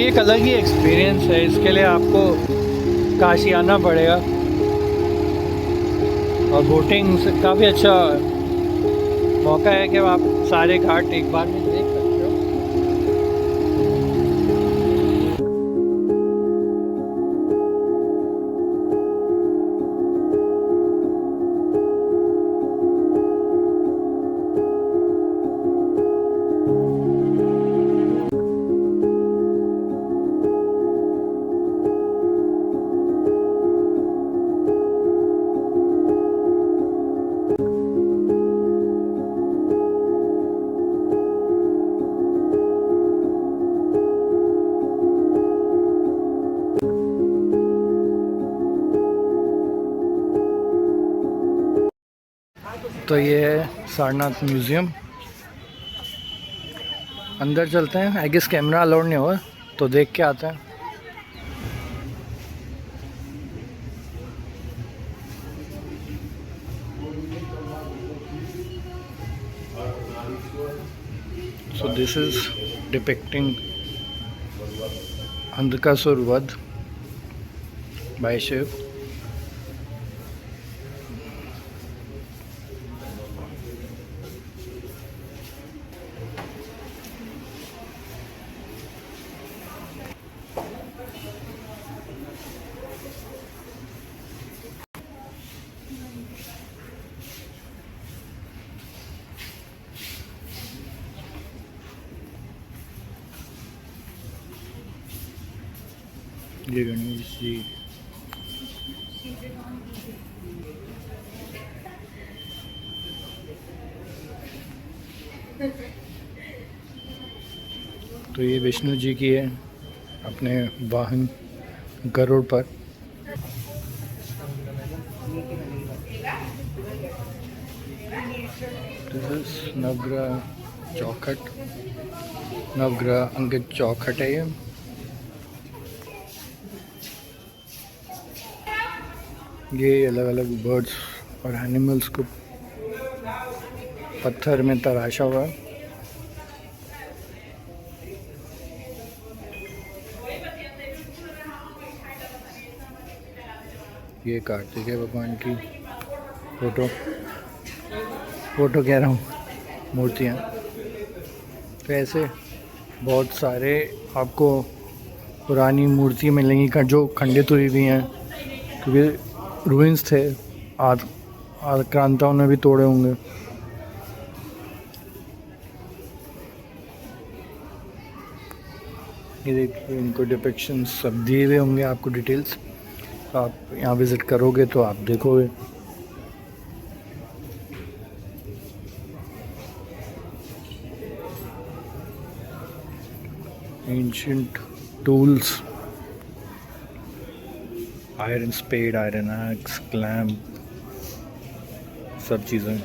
ये एक अलग ही एक्सपीरियंस है, इसके लिए आपको काशी आना पड़ेगा। और बोटिंग से काफ़ी अच्छा मौका है कि आप सारे घाट एक बार में देख सकते हो। तो ये है सारनाथ म्यूज़ियम। अंदर चलते हैं, आई गेस कैमरा अलाउड नहीं होगा तो देख के आते हैं। So this is depicting Andhakasur Vadh by Shiv. ये गणेश जी, तो ये विष्णु जी की है अपने वाहन गरुड़ पर। दिस इज नवग्रह चौखट, नवग्रह अंकित चौखट है ये अलग अलग बर्ड्स और एनिमल्स को पत्थर में तराशा हुआ है। ये कार्तिकेय भगवान की फोटो कह रहा हूँ, मूर्तियाँ। तो ऐसे बहुत सारे आपको पुरानी मूर्ति मिलेंगी जो खंडित हुई भी हैं, क्योंकि रूइंस थे, आक्रांताओं ने भी तोड़े होंगे। ये देखिए, इनको डिपिक्शन सब दिए हुए होंगे आपको डिटेल्स। आप यहाँ विज़िट करोगे तो आप देखोगे। Ancient tools, iron spade, iron axe, clamp, सब चीज़ें।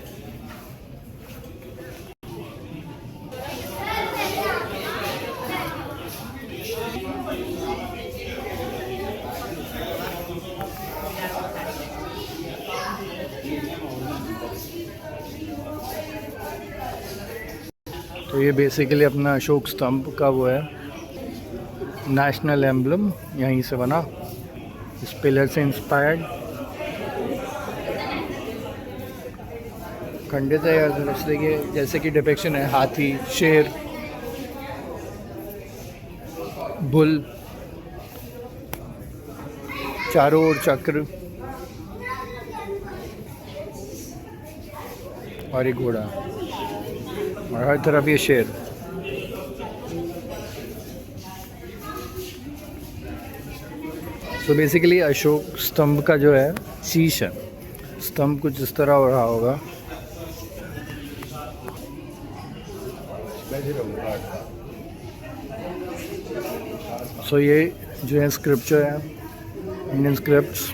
तो ये बेसिकली अपना अशोक स्तंभ का वो है नेशनल एम्बलम, यहीं से बना, इस पिलर से इंस्पायर्ड। खंडित है यार, इसलिए कि जैसे कि डिपिक्शन है हाथी, शेर, बुल, चारों ओर चक्र और एक घोड़ा, और हर तरफ ये शेर। तो बेसिकली अशोक स्तंभ का जो है शीश है, स्तंभ कुछ इस तरह हो रहा होगा। सो ये जो है स्क्रिप्चर है, इंडियन स्क्रिप्ट्स।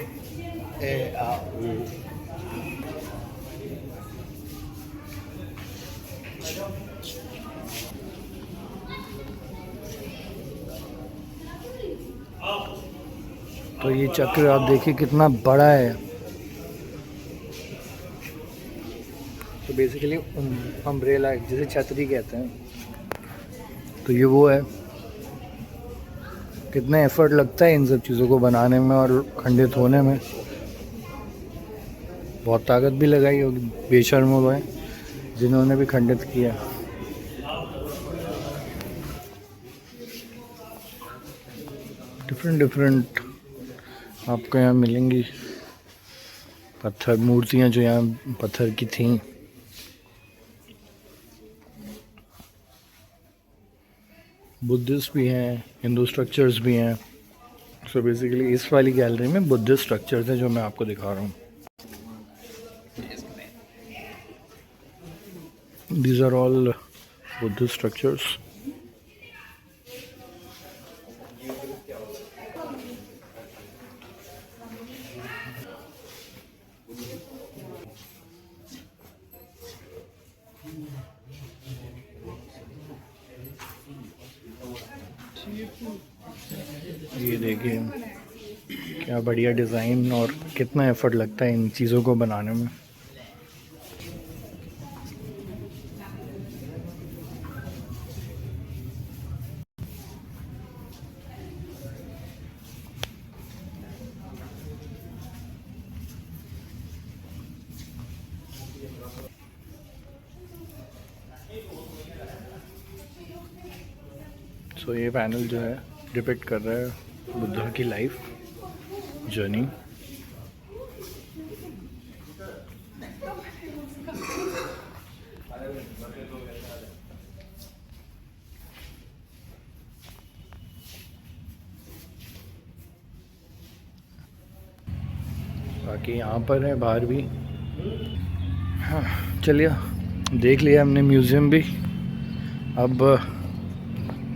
तो ये चक्र आप देखिए कितना बड़ा है। तो बेसिकली अम्ब्रेला, जिसे छतरी कहते हैं, तो ये वो है। कितना एफर्ट लगता है इन सब चीज़ों को बनाने में और खंडित होने में। बहुत ताकत भी लगाई होगी बेशर्मों में जिन्होंने भी खंडित किया। डिफरेंट आपको यहाँ मिलेंगी पत्थर मूर्तियाँ जो यहाँ पत्थर की थी। बुद्धिस्ट भी हैं, हिंदू स्ट्रक्चर्स भी हैं। सो बेसिकली इस वाली गैलरी में बुद्धिस्ट स्ट्रक्चर्स हैं जो मैं आपको दिखा रहा हूँ। These are all Buddhist structures. ये देखिए क्या बढ़िया डिज़ाइन और कितना एफर्ट लगता है इन चीज़ों को बनाने में। तो ये पैनल जो है डिपिक्ट कर रहा है बुद्धा की लाइफ जर्नी। बाकी यहाँ पर है बाहर भी। हाँ चलिए देख लिया हमने म्यूज़ियम भी। अब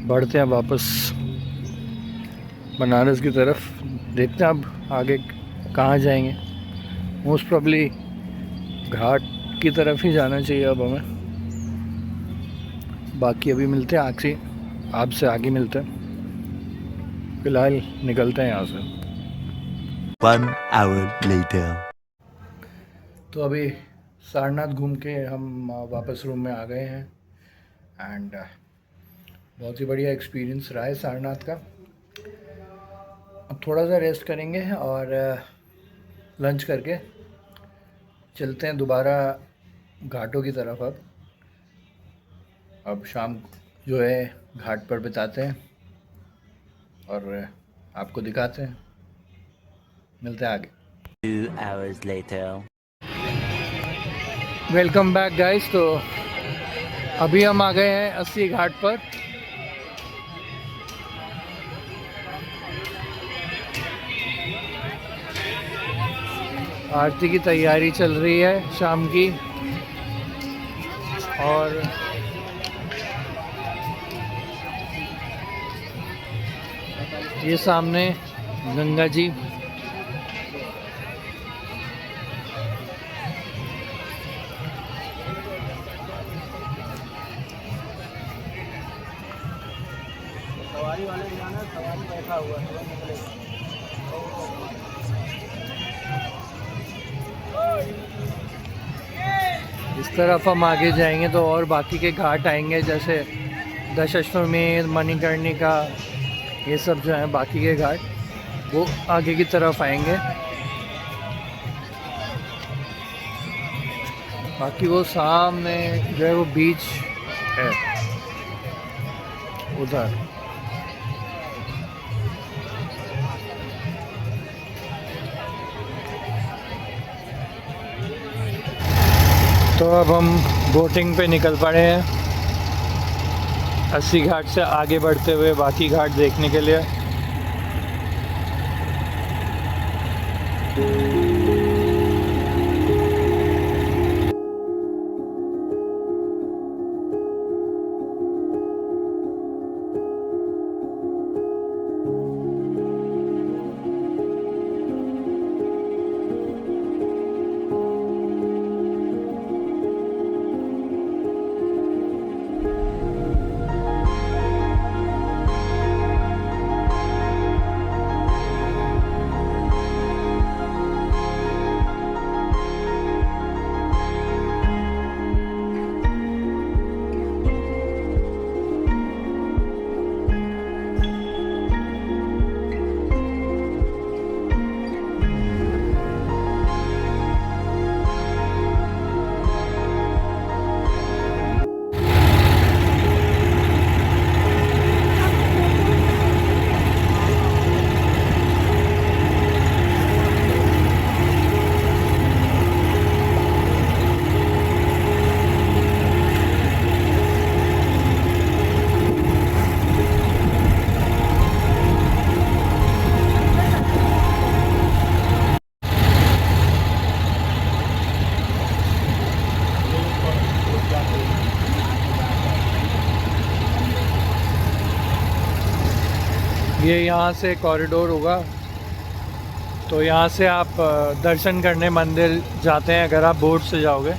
बढ़ते हैं वापस बनारस की तरफ। देखते हैं अब आगे कहाँ जाएंगे। मोस्ट प्रॉब्ली घाट की तरफ ही जाना चाहिए अब हमें। बाकी अभी मिलते हैं आखिरी आपसे आगे मिलते हैं। फिलहाल निकलते हैं यहाँ से। 1 hour later. तो अभी सारनाथ घूम के हम वापस रूम में आ गए हैं एंड बहुत ही बढ़िया एक्सपीरियंस रहा है सारनाथ का। अब थोड़ा सा रेस्ट करेंगे और लंच करके चलते हैं दोबारा घाटों की तरफ। अब शाम जो है घाट पर बिताते हैं और आपको दिखाते हैं। मिलते हैं आगे। 2 hours later. Welcome back guys. तो अभी हम आ गए हैं 80 घाट पर। आरती की तैयारी चल रही है शाम की और ये सामने गंगा जी। सवारी वाले जाना, सवारी बैठा हुआ है। इस तरफ हम आगे जाएंगे तो और बाकी के घाट आएंगे जैसे दशाश्वमेध, मणिकर्णिका, ये सब जो हैं बाकी के घाट वो आगे की तरफ आएंगे। बाकी वो सामने जो है वो बीच है उधर। तो अब हम बोटिंग पे निकल पड़े हैं 80 घाट से आगे बढ़ते हुए बाकी घाट देखने के लिए। ये यहाँ से कॉरिडोर होगा, तो यहाँ से आप दर्शन करने मंदिर जाते हैं अगर आप बोट से जाओगे।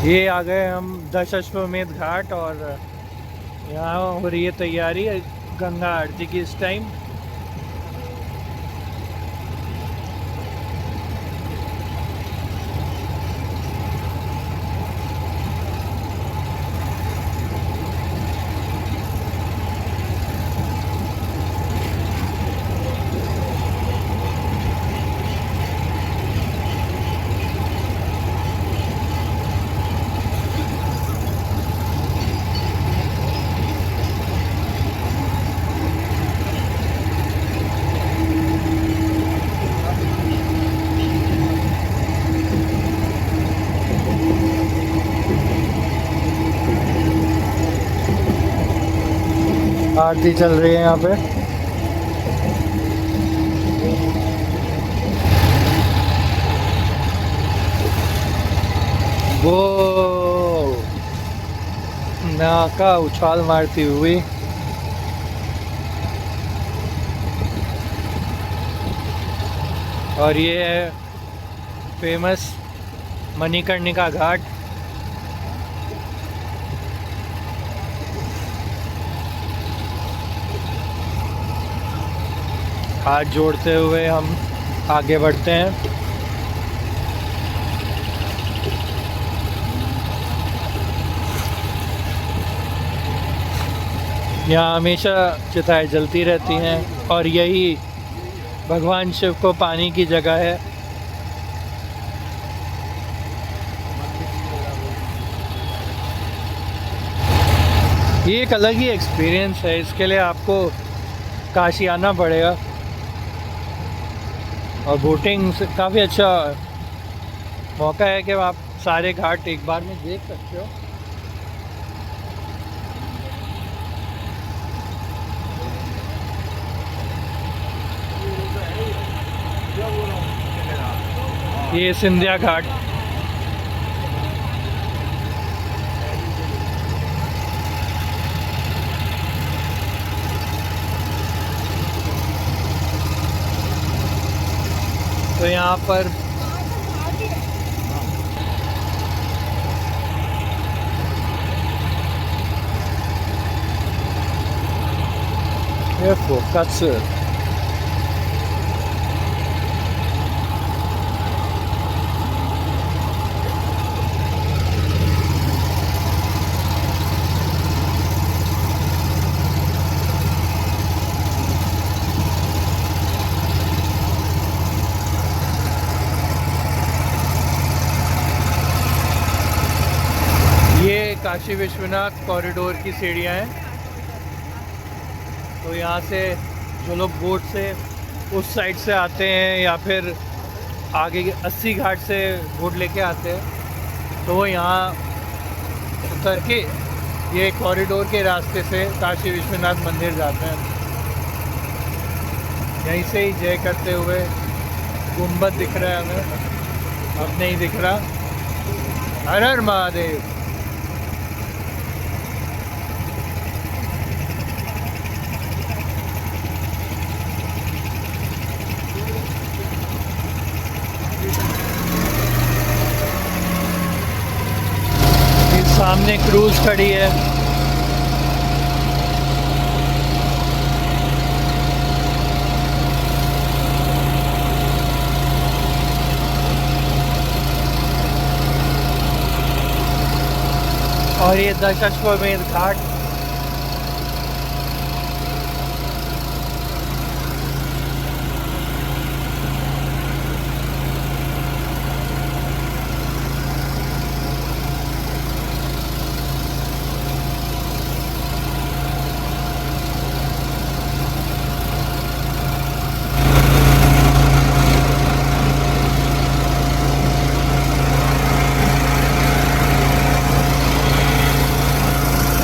ये आ गए हम दशाश्वमेध घाट, और यहाँ हो रही है तैयारी गंगा आरती की इस टाइम। आरती चल रही है यहाँ पे। वो नाका उछाल मारती हुई और ये है फेमस मणिकर्णिका घाट। हाथ जोड़ते हुए हम आगे बढ़ते हैं। यहाँ हमेशा चिताएं जलती रहती हैं और यही भगवान शिव को पानी की जगह है। ये एक अलग ही एक्सपीरियंस है, इसके लिए आपको काशी आना पड़ेगा। और बोटिंग से काफ़ी अच्छा मौका है कि आप सारे घाट एक बार में देख सकते हो। ये सिंधिया घाट। तो यहाँ पर ये फोकस काशी विश्वनाथ कॉरिडोर की सीढ़ियाँ हैं। तो यहाँ से जो लोग बोट से उस साइड से आते हैं या फिर आगे 80 घाट से बोट लेके आते हैं, तो वो यहाँ उतर के ये कॉरिडोर के रास्ते से काशी विश्वनाथ मंदिर जाते हैं। यहीं से ही जय करते हुए गुम्बद दिख रहा है हमें, अब नहीं दिख रहा। हर हर महादेव। सामने क्रूज खड़ी है। और ये दशाश्वमेध घाट।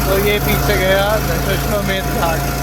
तो ये पीछे गया Dashashwamedh Ghat.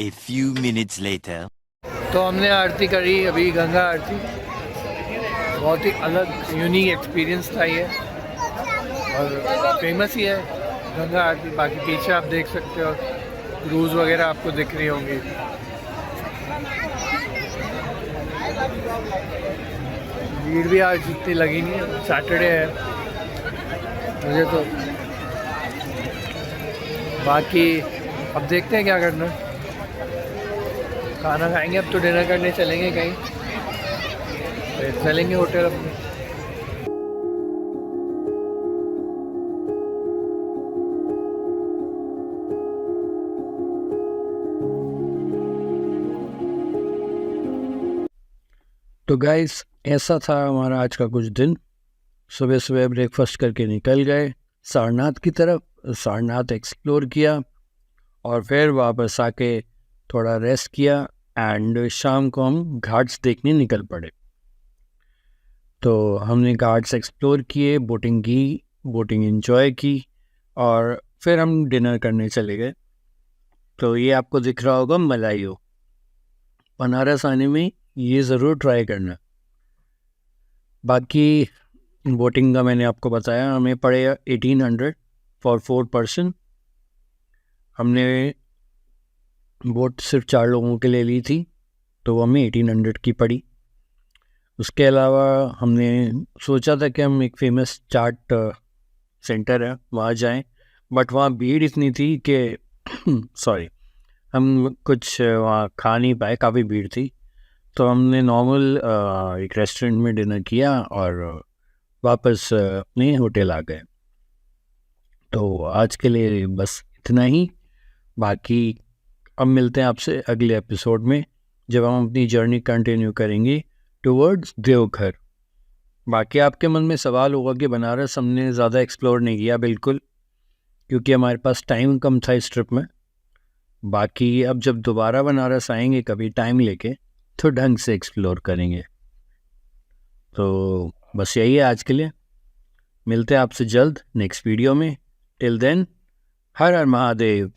A few minutes later. तो हमने आरती करी अभी, गंगा आरती। बहुत ही अलग यूनिक एक्सपीरियंस था ये, और फेमस ही है गंगा आरती। बाकी पीछे आप देख सकते हो क्रूज वगैरह आपको दिख रही होंगी। भीड़ भी आज इतनी लगी नहीं है, सैटरडे है मुझे तो। बाकी अब देखते हैं क्या करना है। खाना खाएंगे अब तो, डिनर करने चलेंगे कहीं, फिर चलेंगे होटल अपने। तो गाइस ऐसा था हमारा आज का कुछ दिन। सुबह सुबह ब्रेकफास्ट करके निकल गए सारनाथ की तरफ, सारनाथ एक्सप्लोर किया और फिर वापस आके थोड़ा रेस्ट किया एंड शाम को हम घाट्स देखने निकल पड़े। तो हमने घाट्स एक्सप्लोर किए, बोटिंग की, बोटिंग एंजॉय की और फिर हम डिनर करने चले गए। तो ये आपको दिख रहा होगा मलाइयो, बनारस आने में ये ज़रूर ट्राई करना। बाकी बोटिंग का मैंने आपको बताया, हमें पड़े 1800 फॉर 4 पर्सन। हमने बोट सिर्फ 4 लोगों के लिए ली थी तो वो हमें 1800 की पड़ी। उसके अलावा हमने सोचा था कि हम एक फेमस चाट सेंटर है वहाँ जाएं, बट वहाँ भीड़ इतनी थी कि सॉरी, हम कुछ वहाँ खा नहीं पाए, काफ़ी भीड़ थी। तो हमने नॉर्मल एक रेस्टोरेंट में डिनर किया और वापस अपने होटल आ गए। तो आज के लिए बस इतना ही। बाकी अब मिलते हैं आपसे अगले एपिसोड में, जब हम अपनी जर्नी कंटिन्यू करेंगे टुवर्ड्स देवघर। बाकी आपके मन में सवाल होगा कि बनारस हमने ज़्यादा एक्सप्लोर नहीं किया, बिल्कुल, क्योंकि हमारे पास टाइम कम था इस ट्रिप में। बाकी अब जब दोबारा बनारस आएंगे कभी टाइम लेके तो ढंग से एक्सप्लोर करेंगे। तो बस यही है आज के लिए, मिलते हैं आपसे जल्द नेक्स्ट वीडियो में। टिल देन, हर हर महादेव।